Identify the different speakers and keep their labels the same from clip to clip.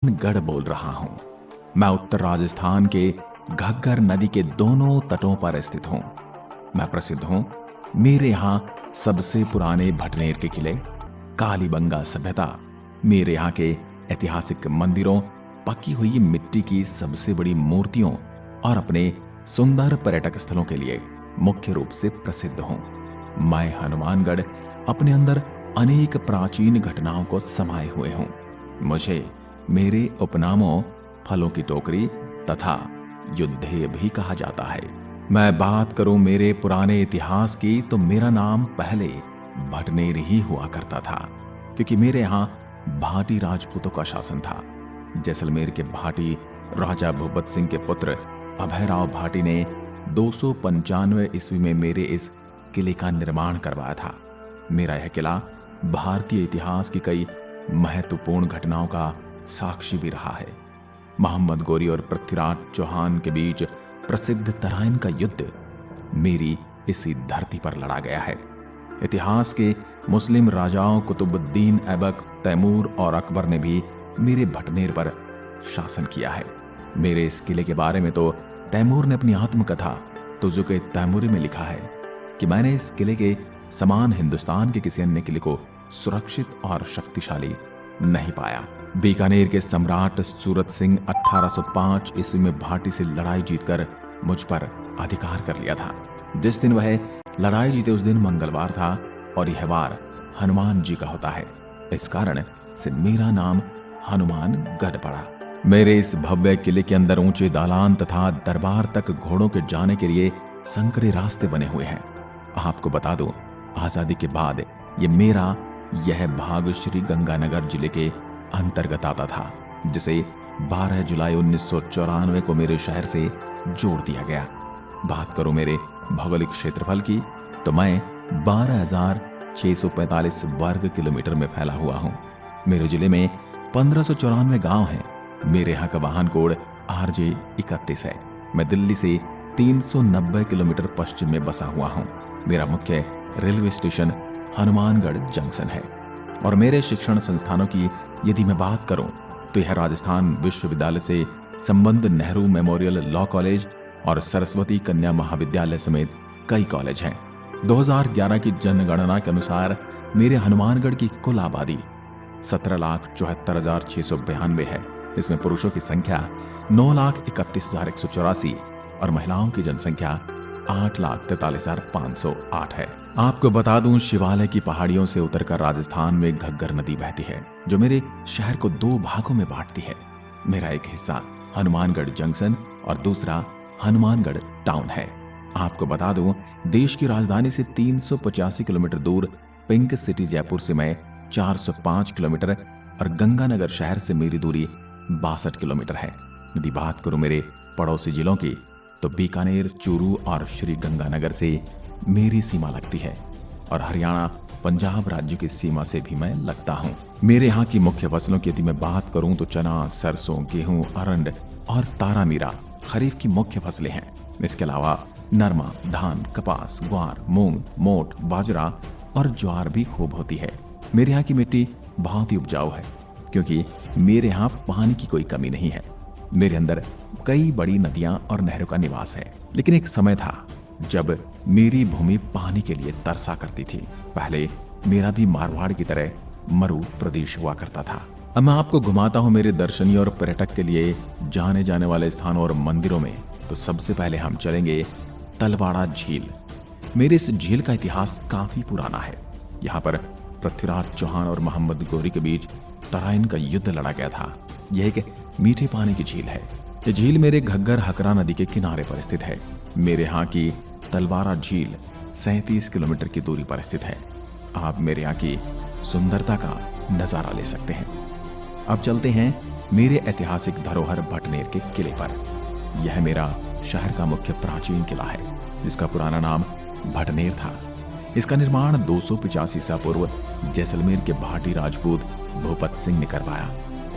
Speaker 1: गढ़ बोल रहा हूं। मैं उत्तर राजस्थान के घग्गर नदी के दोनों तटों पर स्थित हूं। मैं प्रसिद्ध हूं मेरे यहां सबसे पुराने भटनेर के किले, कालीबंगा सभ्यता, मेरे यहां के ऐतिहासिक मंदिरों, पकी हुई मिट्टी की सबसे बड़ी मूर्तियों और अपने सुंदर पर्यटक स्थलों के लिए मुख्य रूप से प्रसिद्ध हूं। मैं हनुमानगढ़ अपने अंदर अनेक प्राचीन घटनाओं को समाये हुए हूं। मुझे मेरे उपनामों फलों की टोकरी तथा युद्धेय भी कहा जाता है। मैं बात करूं मेरे पुराने इतिहास की तो मेरा नाम पहले भटनेर ही हुआ करता था, क्योंकि मेरे यहां भाटी राजपूतों का शासन था। जैसलमेर के भाटी राजा भूपत सिंह के पुत्र अभयराव भाटी ने 295 ईस्वी में मेरे इस किले का निर्माण करवाया था। मेरा यह किला भारतीय इतिहास की कई महत्वपूर्ण घटनाओं का साक्षी भी रहा है। मोहम्मद गोरी और पृथ्वीराज चौहान के बीच प्रसिद्ध तराइन का युद्ध मेरी इसी धरती पर लड़ा गया है। इतिहास के मुस्लिम राजाओं कुतुबुद्दीन ऐबक, तैमूर और अकबर ने भी मेरे भटनेर पर शासन किया है। मेरे इस किले के बारे में तो तैमूर ने अपनी आत्मकथा तुजुक-ए तैमूरी में लिखा है कि मैंने इस किले के समान हिंदुस्तान के किसी अन्य किले को सुरक्षित और शक्तिशाली नहीं पाया। बीकानेर के सम्राट सूरत सिंह 1805 ईस्वी में भाटी से लड़ाई जीतकर मुझ पर अधिकार कर लिया था। जिस दिन वह लड़ाई जीते उस दिन मंगलवार था और यह वार हनुमान जी का होता है। इस कारण से मेरा नाम हनुमानगढ़ पड़ा। मेरे इस भव्य किले के अंदर ऊंचे दालान तथा दरबार तक घोड़ों के जाने के लिए संकरे रास्ते बने हुए हैं। आपको बता दूं, आजादी के बाद यह भाग श्री गंगानगर जिले के अंतर्गत आता था, जिसे 12 जुलाई 1994 को मेरे शहर से जोड़ दिया गया। बात करूं मेरे भौगोलिक क्षेत्रफल की तो मैं 12,645 वर्ग किलोमीटर में फैला हुआ हूं। मेरे जिले में 1594 गांव हैं। मेरे यहाँ का वाहन कोड RJ 31 है। मैं दिल्ली से 390 किलोमीटर पश्चिम में बसा हुआ हूं। मेरा मुख्य रेलवे स्टेशन हनुमानगढ़ जंक्शन है। और मेरे शिक्षण संस्थानों की यदि मैं बात करूं तो यह राजस्थान विश्वविद्यालय से संबंध नेहरू मेमोरियल लॉ कॉलेज और सरस्वती कन्या महाविद्यालय समेत कई कॉलेज हैं। 2011 की जनगणना के अनुसार मेरे हनुमानगढ़ की कुल आबादी 17,74,692 है। इसमें पुरुषों की संख्या 9,31,184 और महिलाओं की जनसंख्या 8,43,508 है। आपको बता दूं, शिवालय की पहाड़ियों से उतरकर राजस्थान में घग्गर नदी बहती है, जो मेरे शहर को 2 भागों में बांटती है। मेरा एक हिस्सा हनुमानगढ़ जंक्शन और दूसरा हनुमानगढ़ टाउन है। आपको बता दूं, देश की राजधानी से 385 किलोमीटर दूर पिंक सिटी जयपुर से मैं 405 किलोमीटर और गंगानगर शहर से मेरी दूरी 62 किलोमीटर है। यदि बात करूं मेरे पड़ोसी जिलों की तो बीकानेर, चूरू और श्री गंगानगर से मेरी सीमा लगती है और हरियाणा, पंजाब राज्य की सीमा से भी मैं लगता हूं। मेरे यहाँ की मुख्य फसलों की यदि मैं बात करूं तो चना, सरसों, गेहूं, अरंड और तारामीरा खरीफ की मुख्य फसलें हैं। इसके अलावा नरमा, धान, कपास, ग्वार, मूंग, मोट, बाजरा और ज्वार भी खूब होती है। मेरे यहाँ की मिट्टी बहुत ही उपजाऊ है, क्योंकि मेरे यहाँ पानी की कोई कमी नहीं है। मेरे अंदर कई बड़ी नदियां और नहरों का निवास है। लेकिन एक समय था जब मेरी भूमि पानी के लिए तरसा करती थी। पहले मेरा भी मारवाड़ की तरह मरु प्रदेश हुआ करता था। अब मैं आपको घुमाता हूं मेरे दर्शनीय और पर्यटक के लिए जाने जाने वाले स्थानों और मंदिरों में। तो सबसे पहले हम चलेंगे तलवाड़ा झील। मेरे इस झील का इतिहास काफी पुराना है। यहाँ पर पृथ्वीराज चौहान और मोहम्मद गोरी के बीच तराइन का युद्ध लड़ा गया था। यह एक मीठे पानी की झील है। यह झील मेरे घग्गर हकरा नदी के किनारे पर स्थित है। मेरे यहाँ की तलवाड़ा झील 37 किलोमीटर की दूरी पर स्थित है। आप मेरे यहाँ की सुंदरता का नजारा ले सकते हैं। अब चलते हैं मेरे ऐतिहासिक धरोहर भटनेर के किले पर। यह मेरा शहर का मुख्य प्राचीन किला है, जिसका पुराना नाम भटनेर था। इसका निर्माण 285 ईसा पूर्व जैसलमेर के भाटी राजपूत भूपत सिंह ने करवाया,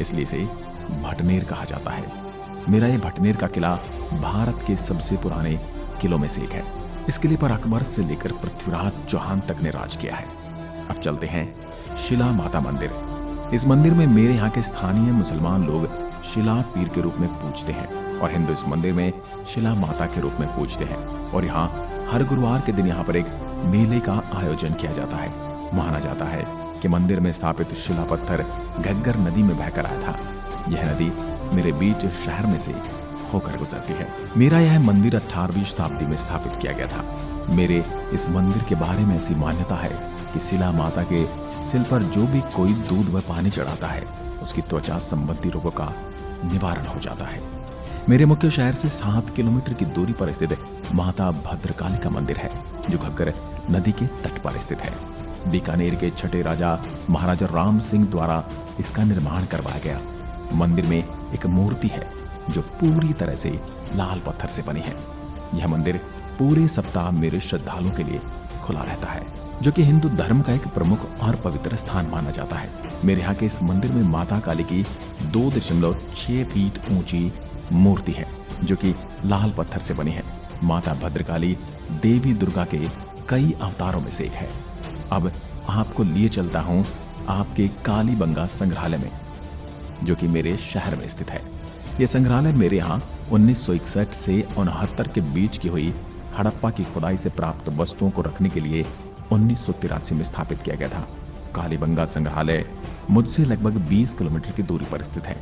Speaker 1: इसलिए इसे भटनेर कहा जाता है। मेरा यह भटनेर का किला भारत के सबसे पुराने किलों में से एक है। इस किले पर अकबर से लेकर पृथ्वीराज चौहान तक ने राज किया है। अब चलते हैं शिला माता मंदिर। इस मंदिर में मेरे यहाँ के स्थानीय मुसलमान लोग शिला पीर के रूप में पूजते हैं और हिंदू इस मंदिर में शिला माता के रूप में पूजते हैं। और यहाँ हर गुरुवार के दिन यहाँ पर एक मेले का आयोजन किया जाता है। माना जाता है कि मंदिर में स्थापित शिला पत्थर घग्गर नदी में बहकर आया था। यह नदी मेरे बीच शहर में से होकर गुजरती है। मेरा यह मंदिर 18वीं शताब्दी में स्थापित किया गया था। मेरे इस मंदिर के बारे में ऐसी मान्यता है कि शिला माता के सिर पर जो भी कोई दूध व पानी चढ़ाता है उसकी त्वचा संबंधी रोगों का निवारण हो जाता है। मेरे मुख्य शहर से 7 किलोमीटर की दूरी पर स्थित माता भद्रकाली का मंदिर है जो घग्गर नदी के तट पर स्थित है। बीकानेर के छठे राजा महाराजा राम सिंह द्वारा इसका निर्माण करवाया गया। मंदिर में एक मूर्ति है जो पूरी तरह से लाल पत्थर से बनी है। यह मंदिर पूरे सप्ताह मेरे श्रद्धालुओं के लिए खुला रहता है, जो कि हिंदू धर्म का एक प्रमुख और पवित्र स्थान माना जाता है। मेरे यहाँ के इस मंदिर में माता काली की 2.6 फीट ऊंची मूर्ति है जो कि लाल पत्थर से बनी है। माता भद्रकाली देवी दुर्गा के कई अवतारों में से एक है। अब आपको लिए चलता हूँ आपके कालीबंगा संग्रहालय में, जो कि मेरे शहर में स्थित है। यह संग्रहालय मेरे यहाँ 1961 से 69 के बीच की हुई हड़प्पा की खुदाई से प्राप्त वस्तुओं को रखने के लिए 1983 में स्थापित किया गया था। कालीबंगा संग्रहालय मुझसे लगभग 20 किलोमीटर की दूरी पर स्थित है।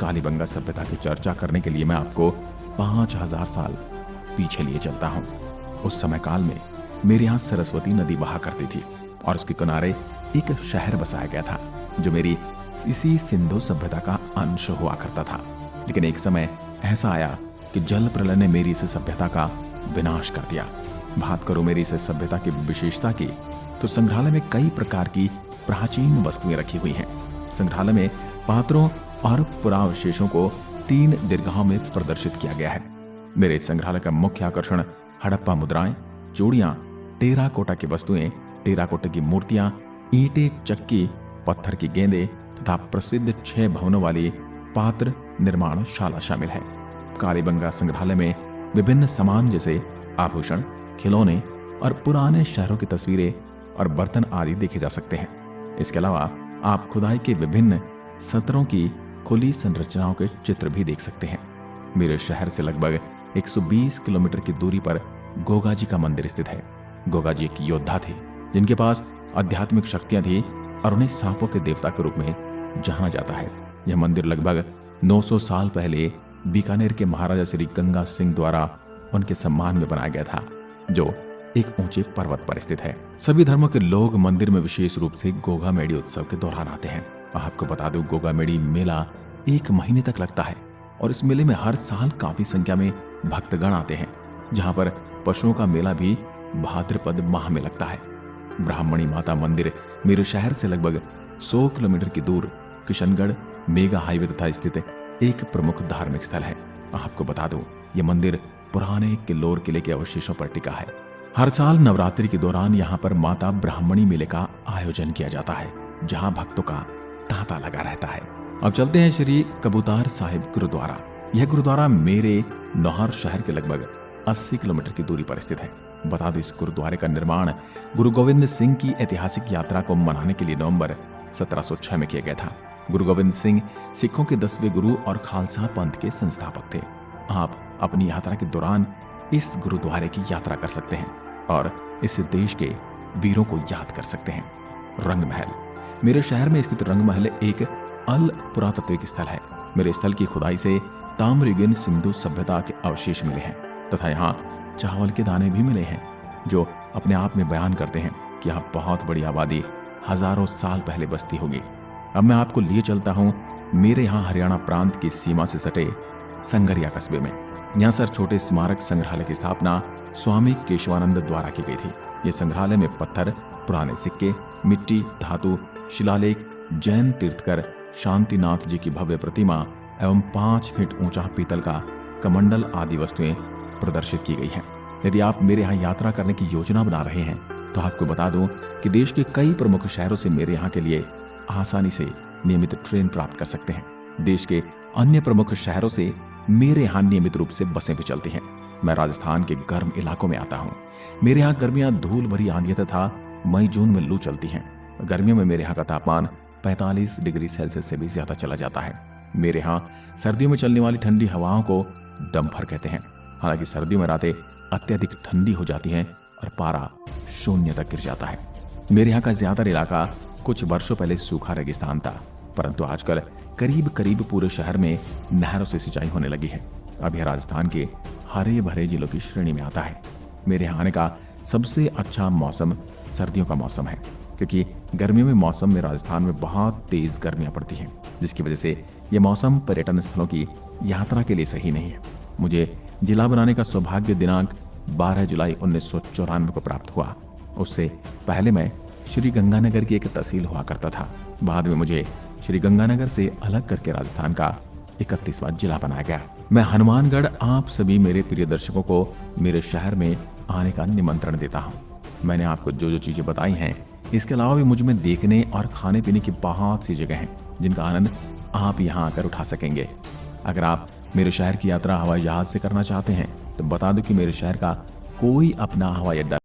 Speaker 1: कालीबंगा सभ्यता की चर्चा करने के लिए मैं आपको 5000 साल पीछे लिए चलता हूँ। उस समय काल में मेरे यहाँ सरस्वती नदी बहा करती थी और उसके किनारे एक शहर बसाया गया था जो मेरी इसी सिंधु सभ्यता का अंश हुआ करता था। लेकिन एक समय ऐसा आया कि जल प्रलय ने मेरी इस सभ्यता का विनाश कर दिया। बात करो मेरी इस सभ्यता की विशेषता की, तो संग्रहालय में कई प्रकार की प्राचीन वस्तुएं रखी हुई हैं। संग्रहालय में पात्रों और पुरावशेषों को 3 दीर्घाओं में प्रदर्शित किया गया है। मेरे संग्रहालय का मुख्य आकर्षण हड़प्पा मुद्राएं, चूड़ियां, टेराकोटा की वस्तुएं, टेराकोटा की मूर्तियां, ईंटें, चक्की, पत्थर की गेंदें तथा प्रसिद्ध 6 भवनों वाली पात्र निर्माण शाला शामिल है। कालीबंगा संग्रहालय में विभिन्न सामान जैसे आभूषण, खिलौने और पुराने शहरों की तस्वीरें और बर्तन आदि देखे जा सकते हैं। इसके अलावा आप खुदाई के विभिन्न सत्रों की खुली संरचनाओं के चित्र भी देख सकते हैं। मेरे शहर से लगभग 120 किलोमीटर की दूरी पर गोगा जी का मंदिर स्थित है। गोगा जी एक योद्धा थे जिनके पास आध्यात्मिक शक्तियां थी और उन्हें सांपों के देवता के रूप में जाना जाता है। यह मंदिर लगभग 900 साल पहले बीकानेर के महाराजा श्री गंगा सिंह द्वारा उनके सम्मान में बनाया गया था, जो एक ऊंचे पर्वत पर स्थित है। सभी धर्मों के लोग मंदिर में विशेष रूप से गोगा मेड़ी उत्सव के दौरान आते हैं। आपको बता दूं, गोगा मेड़ी मेला 1 महीने तक लगता है और इस मेले में हर साल काफी संख्या में भक्तगण आते हैं, जहां पर पशुओं का मेला भी भाद्रपद माह में लगता है। ब्राह्मणी माता मंदिर मेरे शहर से लगभग 100 किलोमीटर की दूर किशनगढ़ मेगा हाईवे तथा स्थित एक प्रमुख धार्मिक स्थल है। आपको बता दूं, यह मंदिर पुराने किल्लोर किले के अवशेषों पर टिका है। हर साल नवरात्रि के दौरान यहाँ पर माता ब्राह्मणी मेले का आयोजन किया जाता है, जहाँ भक्तों का तांता लगा रहता है। अब चलते हैं श्री कबूतर साहिब गुरुद्वारा। यह गुरुद्वारा मेरे नौहर शहर के लगभग 80 किलोमीटर की दूरी पर स्थित है। बता दो, इस गुरुद्वारे का निर्माण गुरु गोविंद सिंह की ऐतिहासिक यात्रा को मनाने के लिए नवंबर 1706 में किया गया था। गुरु गोविंद सिंह सिखों के 10वें गुरु और खालसा पंथ के संस्थापक थे। आप अपनी यात्रा के दौरान इस गुरुद्वारे की यात्रा कर सकते हैं और इस देश के वीरों को याद कर सकते हैं। रंग महल मेरे शहर में स्थित रंग महल एक अल पुरातत्विक स्थल है। मेरे स्थल की खुदाई से ताम्रयुगीन सिंधु सभ्यता के अवशेष मिले हैं तथा यहाँ चावल के दाने भी मिले हैं, जो अपने आप में बयान करते हैं कि यहाँ बहुत बड़ी आबादी हजारों साल पहले बसती होगी। अब मैं आपको लिए चलता हूँ मेरे यहाँ हरियाणा प्रांत की सीमा से सटे संगरिया कस्बे में। यहाँ सर छोटे स्मारक संग्रहालय की स्थापना स्वामी केशवानंद द्वारा की गई थी। ये संग्रहालय में पत्थर, पुराने सिक्के, मिट्टी, धातु, शिलालेख, जैन तीर्थकर शांतिनाथ जी की भव्य प्रतिमा एवं 5 फीट ऊंचा पीतल का कमंडल आदि वस्तुएं प्रदर्शित की गई हैं। यदि आप मेरे यहाँ यात्रा करने की योजना बना रहे हैं तो आपको बता दूं कि देश के कई प्रमुख शहरों से मेरे यहाँ के लिए आसानी से नियमित ट्रेन प्राप्त कर सकते हैं। देश के अन्य प्रमुख शहरों से मेरे यहाँ नियमित रूप से बसें भी चलती हैं। मैं राजस्थान के गर्म इलाकों में आता हूँ। मेरे यहाँ गर्मियाँ धूल भरी आंधियां तथा मई जून में लू चलती हैं। गर्मियों में मेरे यहाँ का तापमान 45 डिग्री सेल्सियस से भी ज्यादा चला जाता है। मेरे यहाँ सर्दियों में चलने वाली ठंडी हवाओं को डम्फर कहते हैं। हालांकि सर्दियों में रातें अत्यधिक ठंडी हो जाती हैं और पारा शून्य तक गिर जाता है। मेरे यहाँ का ज्यादातर इलाका कुछ वर्षों पहले सूखा रेगिस्तान था, परंतु आजकल करीब करीब पूरे शहर में नहरों से सिंचाई होने लगी है। अब यह राजस्थान के हरे भरे जिलों की श्रेणी में आता है। मेरे यहाँ आने का सबसे अच्छा मौसम सर्दियों का मौसम है, क्योंकि गर्मियों में मौसम में राजस्थान में बहुत तेज गर्मियां पड़ती हैं, जिसकी वजह से यह मौसम पर्यटन स्थलों की यात्रा के लिए सही नहीं है। मुझे जिला बनाने का सौभाग्य दिनांक 12 जुलाई 1994 को प्राप्त हुआ। उससे पहले मैं श्री गंगानगर की एक तहसील हुआ करता था। बाद में मुझे श्री गंगानगर से अलग करके राजस्थान का 31वां जिला बनाया गया। मैं हनुमानगढ़ आप सभी मेरे प्रिय दर्शकों को मेरे शहर में आने का निमंत्रण देता हूँ। मैंने आपको जो जो चीजें बताई हैं, इसके अलावा भी मुझ में देखने और खाने पीने की बहुत सी जगह हैं, जिनका आनंद आप यहाँ आकर उठा सकेंगे। अगर आप मेरे शहर की यात्रा हवाई जहाज से करना चाहते हैं तो बता दूं कि मेरे शहर का कोई अपना हवाई अड्डा